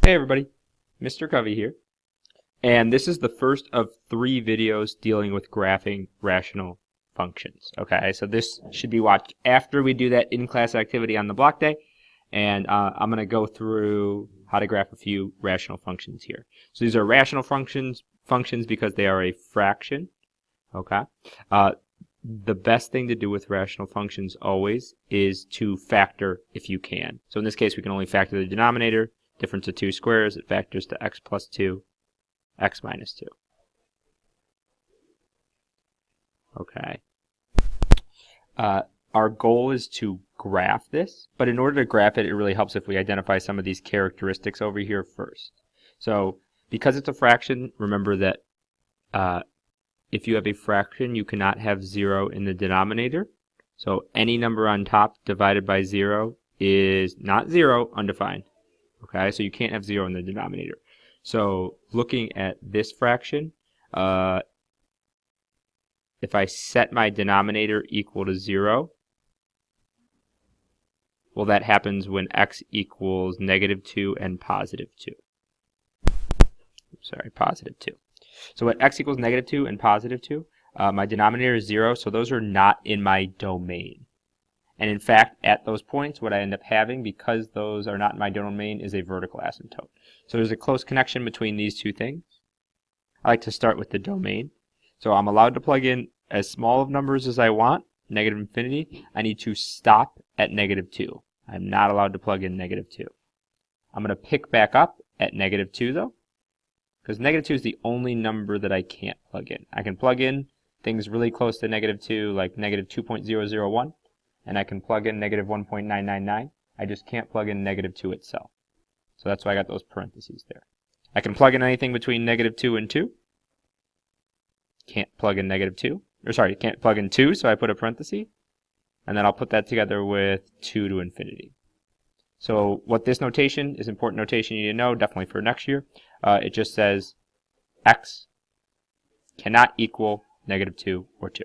Hey everybody, Mr. Covey here, and this is the first of 3 videos dealing with graphing rational functions. Okay, so this should be watched after we do that in-class activity on the block day, and I'm going to go through how to graph a few rational functions here. So these are rational functions because they are a fraction. Okay, the best thing to do with rational functions always is to factor if you can. So in this case, we can only factor the denominator. Difference of 2 squares, it factors to x plus 2, x minus 2. Okay. Our goal is to graph this, but in order to graph it, it really helps if we identify some of these characteristics over here first. So because it's a fraction, remember that if you have a fraction, you cannot have 0 in the denominator. So any number on top divided by 0 is not 0, undefined. Okay, so you can't have 0 in the denominator. So looking at this fraction, if I set my denominator equal to 0, well, that happens when x equals -2 and positive 2. Sorry, positive 2. So when x equals -2 and positive 2, my denominator is 0, so those are not in my domain. And in fact, at those points, what I end up having, because those are not in my domain, is a vertical asymptote. So there's a close connection between these two things. I like to start with the domain. So I'm allowed to plug in as small of numbers as I want, negative infinity. I need to stop at -2. I'm not allowed to plug in -2. I'm going to pick back up at -2 though, because -2 is the only number that I can't plug in. I can plug in things really close to -2, like -2.001. And I can plug in -1.999. I just can't plug in -2 itself. So that's why I got those parentheses there. I can plug in anything between -2 and 2. Can't plug in -2. Or sorry, can't plug in 2, so I put a parenthesis. And then I'll put that together with 2 to infinity. So what this notation is, important notation you need to know, definitely for next year. It just says x cannot equal -2 or 2.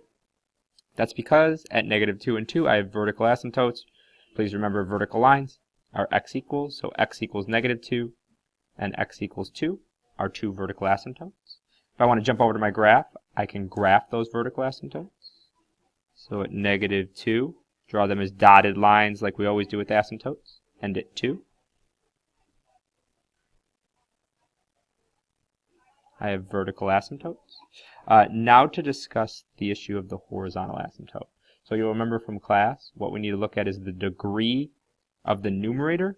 That's because at -2 and 2 I have vertical asymptotes. Please remember vertical lines are x equals, so x equals -2 and x equals 2 are 2 vertical asymptotes. If I want to jump over to my graph, I can graph those vertical asymptotes. So at -2, draw them as dotted lines like we always do with asymptotes, and at 2, I have vertical asymptotes. Now to discuss the issue of the horizontal asymptote. So you'll remember from class, what we need to look at is the degree of the numerator.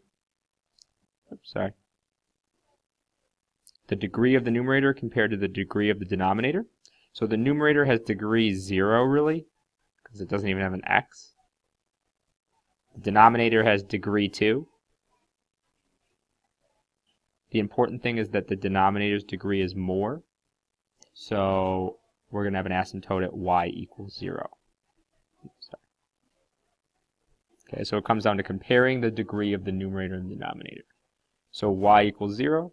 The degree of the numerator compared to the degree of the denominator. So the numerator has degree 0 really, because it doesn't even have an x. The denominator has degree 2. The important thing is that the denominator's degree is more. So we're going to have an asymptote at y equals 0. Okay, so it comes down to comparing the degree of the numerator and denominator. So y equals 0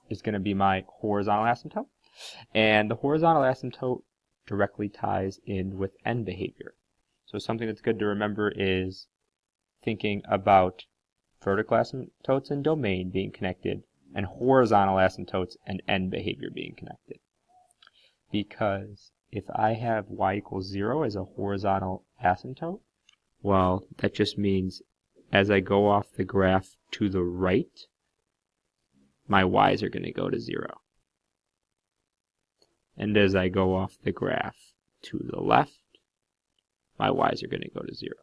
is going to be my horizontal asymptote. And the horizontal asymptote directly ties in with end behavior. So something that's good to remember is thinking about vertical asymptotes and domain being connected, and horizontal asymptotes and end behavior being connected. Because if I have y equals 0 as a horizontal asymptote, well, that just means as I go off the graph to the right, my y's are going to go to 0. And as I go off the graph to the left, my y's are going to go to 0.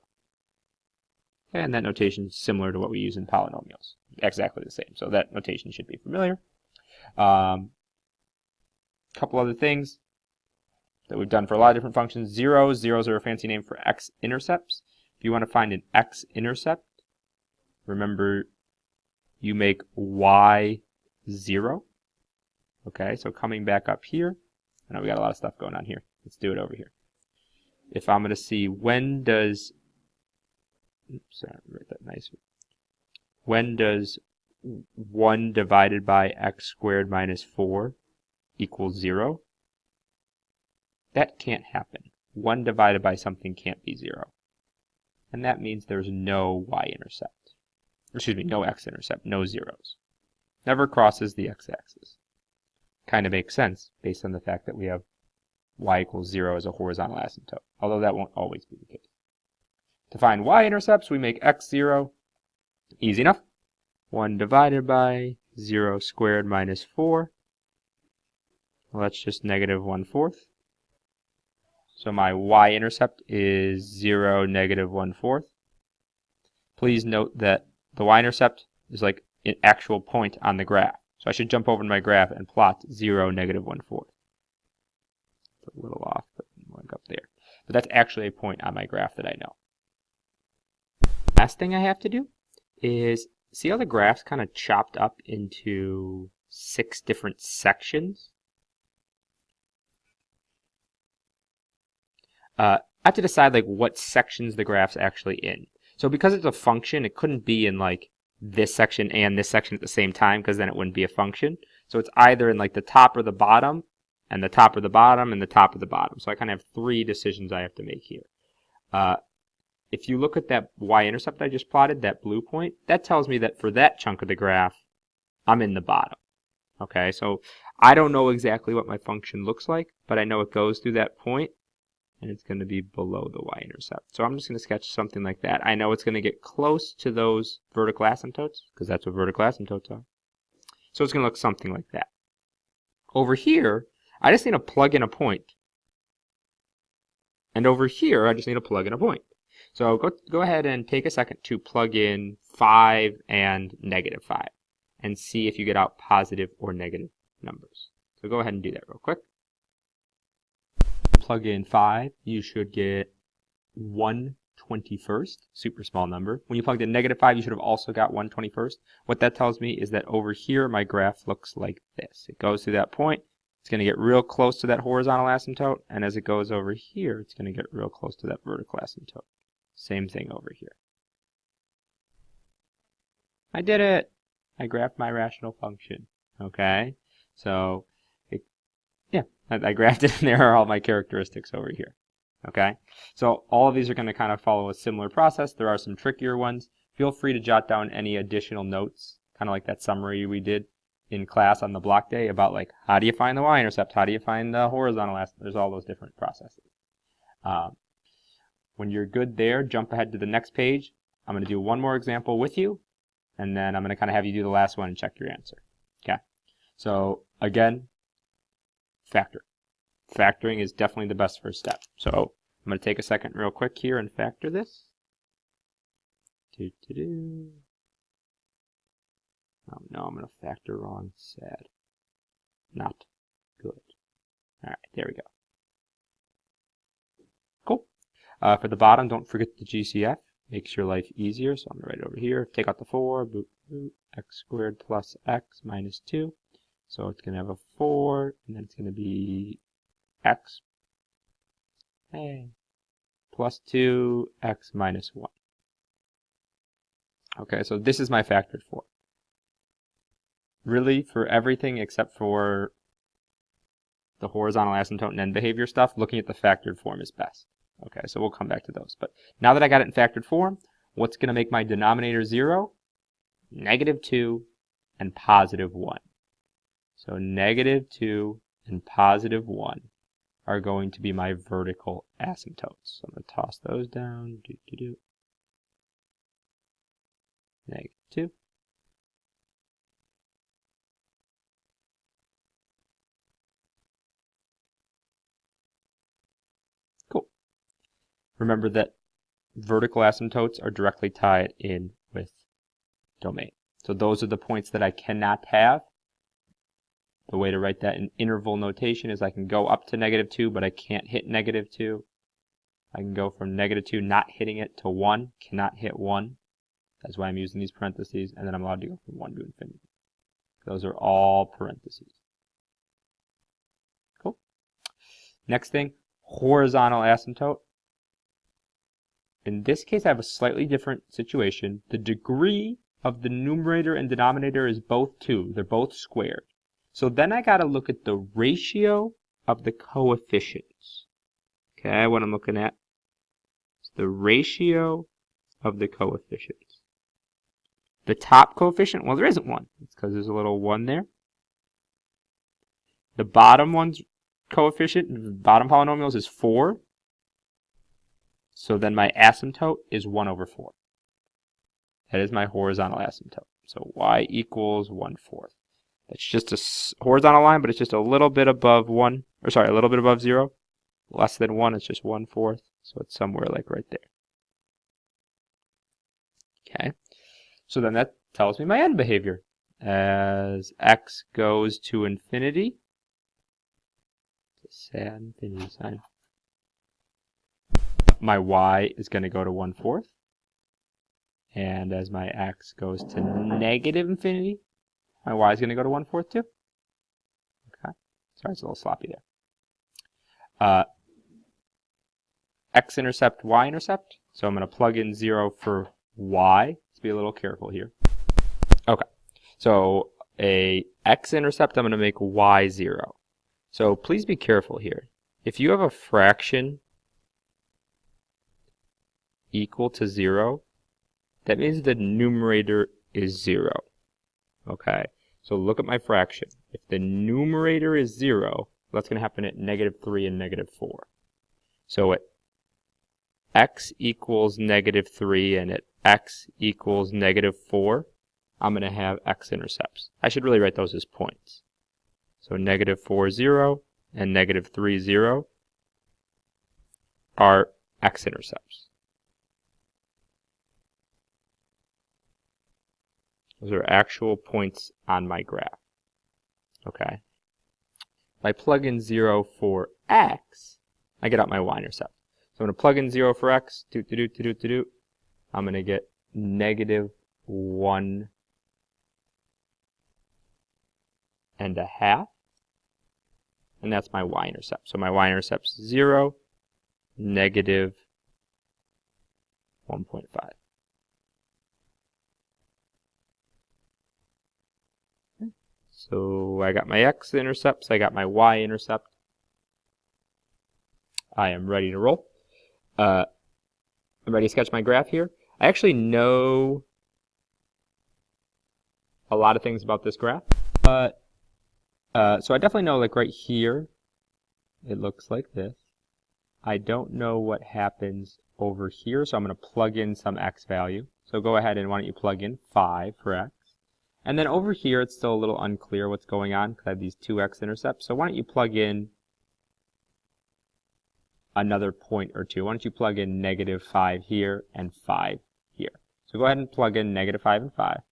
And that notation is similar to what we use in polynomials. Exactly the same. So that notation should be familiar. Couple other things that we've done for a lot of different functions. Zeros are a fancy name for x-intercepts. If you want to find an x-intercept, remember you make y 0. Okay, so coming back up here, I know we got a lot of stuff going on here. Let's do it over here. If I'm going to see when does when does 1 divided by x squared minus 4 equals 0? That can't happen. 1 divided by something can't be 0. And that means there's no y-intercept. excuse me, no x-intercept, no zeros. Never crosses the x-axis. Kind of makes sense based on the fact that we have y equals 0 as a horizontal asymptote, although that won't always be the case. To find y-intercepts, we make x 0. Easy enough. 1 divided by 0 squared minus 4. Well, that's just negative 1/4. So my y-intercept is 0, negative 1/4. Please note that the y-intercept is like an actual point on the graph. So I should jump over to my graph and plot 0, negative 1/4. It's a little off, but like up there. But that's actually a point on my graph that I know. Last thing I have to do is see how the graph's kind of chopped up into 6 different sections? I have to decide like what sections the graph's actually in. So because it's a function, it couldn't be in like this section and this section at the same time, because then it wouldn't be a function. So it's either in like the top or the bottom, and the top or the bottom, and the top or the bottom. So I kind of have 3 decisions I have to make here. If you look at that y-intercept I just plotted, that blue point, that tells me that for that chunk of the graph, I'm in the bottom. Okay, so I don't know exactly what my function looks like, but I know it goes through that point, and it's going to be below the y-intercept. So I'm just going to sketch something like that. I know it's going to get close to those vertical asymptotes, because that's what vertical asymptotes are. So it's going to look something like that. Over here, I just need to plug in a point. And over here, I just need to plug in a point. So go ahead and take a second to plug in 5 and negative 5 and see if you get out positive or negative numbers. So go ahead and do that real quick. Plug in 5, you should get 1/21st, super small number. When you plugged in negative 5, you should have also got 1/21st. What that tells me is that over here, my graph looks like this. It goes through that point. It's going to get real close to that horizontal asymptote, and as it goes over here, it's going to get real close to that vertical asymptote. Same thing over here. I did it! I graphed my rational function. Okay? So, I graphed it, and there are all my characteristics over here. Okay? So, all of these are going to kind of follow a similar process. There are some trickier ones. Feel free to jot down any additional notes, kind of like that summary we did in class on the block day about like, how do you find the y-intercept? How do you find the horizontal asymptote? There's all those different processes. When you're good there, jump ahead to the next page. I'm going to do one more example with you, and then I'm going to kind of have you do the last one and check your answer. Okay? So, again, factor. Factoring is definitely the best first step. So, I'm going to take a second real quick here and factor this. Oh no, I'm going to factor wrong. Sad. Not good. Alright, there we go. Cool. For the bottom, don't forget the GCF. Makes your life easier, so I'm going to write it over here. Take out the 4, boop, boop, x squared plus x minus 2. So it's going to have a 4, and then it's going to be x plus 2, x minus 1. Okay, so this is my factored form. Really, for everything except for the horizontal asymptote and end behavior stuff, looking at the factored form is best. Okay, so we'll come back to those. But now that I got it in factored form, what's going to make my denominator 0? Negative 2 and positive 1. So negative 2 and positive 1 are going to be my vertical asymptotes. So I'm going to toss those down. Negative 2. Cool. Remember that vertical asymptotes are directly tied in with domain. So those are the points that I cannot have. The way to write that in interval notation is I can go up to negative 2, but I can't hit negative 2. I can go from negative 2, not hitting it, to 1, cannot hit 1. That's why I'm using these parentheses, and then I'm allowed to go from 1 to infinity. Those are all parentheses. Cool. Next thing, horizontal asymptote. In this case, I have a slightly different situation. The degree of the numerator and denominator is both 2. They're both squared. So then I got to look at the ratio of the coefficients. Okay, what I'm looking at is the ratio of the coefficients. The top coefficient, well, there isn't one. It's because there's a little 1 there. The bottom one's coefficient, bottom polynomials, is 4. So then my asymptote is 1 over 4. That is my horizontal asymptote. So y equals 1/4. That's just a horizontal line, but it's just a little bit above 1, or sorry, a little bit above 0. Less than 1, it's just 1/4. So it's somewhere like right there. Okay. So then that tells me my end behavior. As x goes to infinity, it's a sad infinity sign, my y is going to go to 1/4. And as my x goes to negative infinity, my y is going to go to 1/4 too. Okay. Sorry, it's a little sloppy there. X-intercept, y-intercept. So I'm going to plug in 0 for y. Let's be a little careful here. Okay. So a x-intercept, I'm going to make y 0. So please be careful here. If you have a fraction equal to 0, that means the numerator is 0. Okay, so look at my fraction. If the numerator is 0, that's going to happen at -3 and -4. So at x equals -3 and at x equals -4, I'm going to have x-intercepts. I should really write those as points. So -4, 0 and -3, 0 are x-intercepts. Those are actual points on my graph. Okay. If I plug in 0 for x, I get out my y-intercept. So I'm going to plug in 0 for x, I'm going to get -1 1/2. And that's my y-intercept. So my y-intercept's 0, -1.5. So I got my x-intercepts, I got my y-intercept. I am ready to roll. I'm ready to sketch my graph here. I actually know a lot of things about this graph, but so I definitely know, like right here, it looks like this. I don't know what happens over here, so I'm going to plug in some x value. So go ahead and why don't you plug in 5 for x. And then over here, it's still a little unclear what's going on because I have these two x-intercepts. So why don't you plug in another point or two? Why don't you plug in -5 here and 5 here? So go ahead and plug in -5 and 5.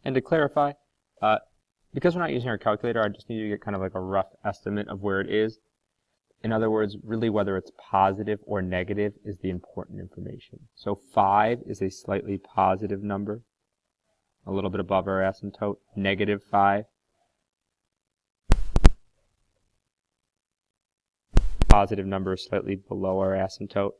And to clarify, because we're not using our calculator, I just need to get kind of like a rough estimate of where it is. In other words, really whether it's positive or negative is the important information. So 5 is a slightly positive number, a little bit above our asymptote. -5, positive number slightly below our asymptote.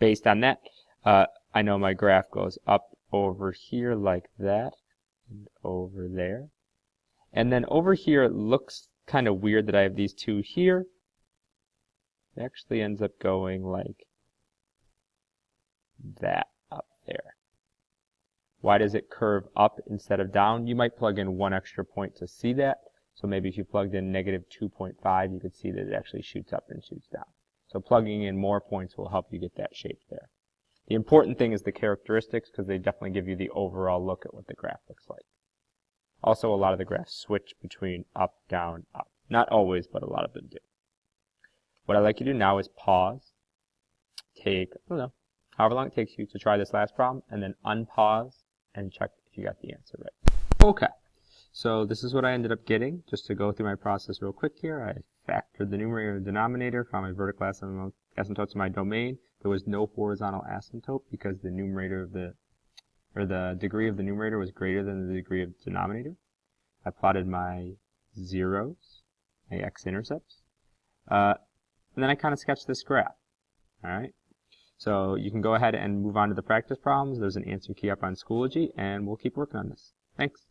Based on that, I know my graph goes up over here like that, and over there. And then over here, it looks kind of weird that I have these two here. It actually ends up going like that up there. Why does it curve up instead of down? You might plug in one extra point to see that. So maybe if you plugged in -2.5, you could see that it actually shoots up and shoots down. So plugging in more points will help you get that shape there. The important thing is the characteristics, because they definitely give you the overall look at what the graph looks like. Also, a lot of the graphs switch between up, down, up. Not always, but a lot of them do. What I'd like you to do now is pause, take, I don't know, however long it takes you to try this last problem, and then unpause and check if you got the answer right. Okay, so this is what I ended up getting. Just to go through my process real quick here, I factored the numerator and denominator, found my vertical asymptotes in my domain. There was no horizontal asymptote because the numerator of the degree of the numerator was greater than the degree of the denominator. I plotted my zeros, my x-intercepts, and then I kind of sketched this graph. Alright, so you can go ahead and move on to the practice problems. There's an answer key up on Schoology, and we'll keep working on this. Thanks.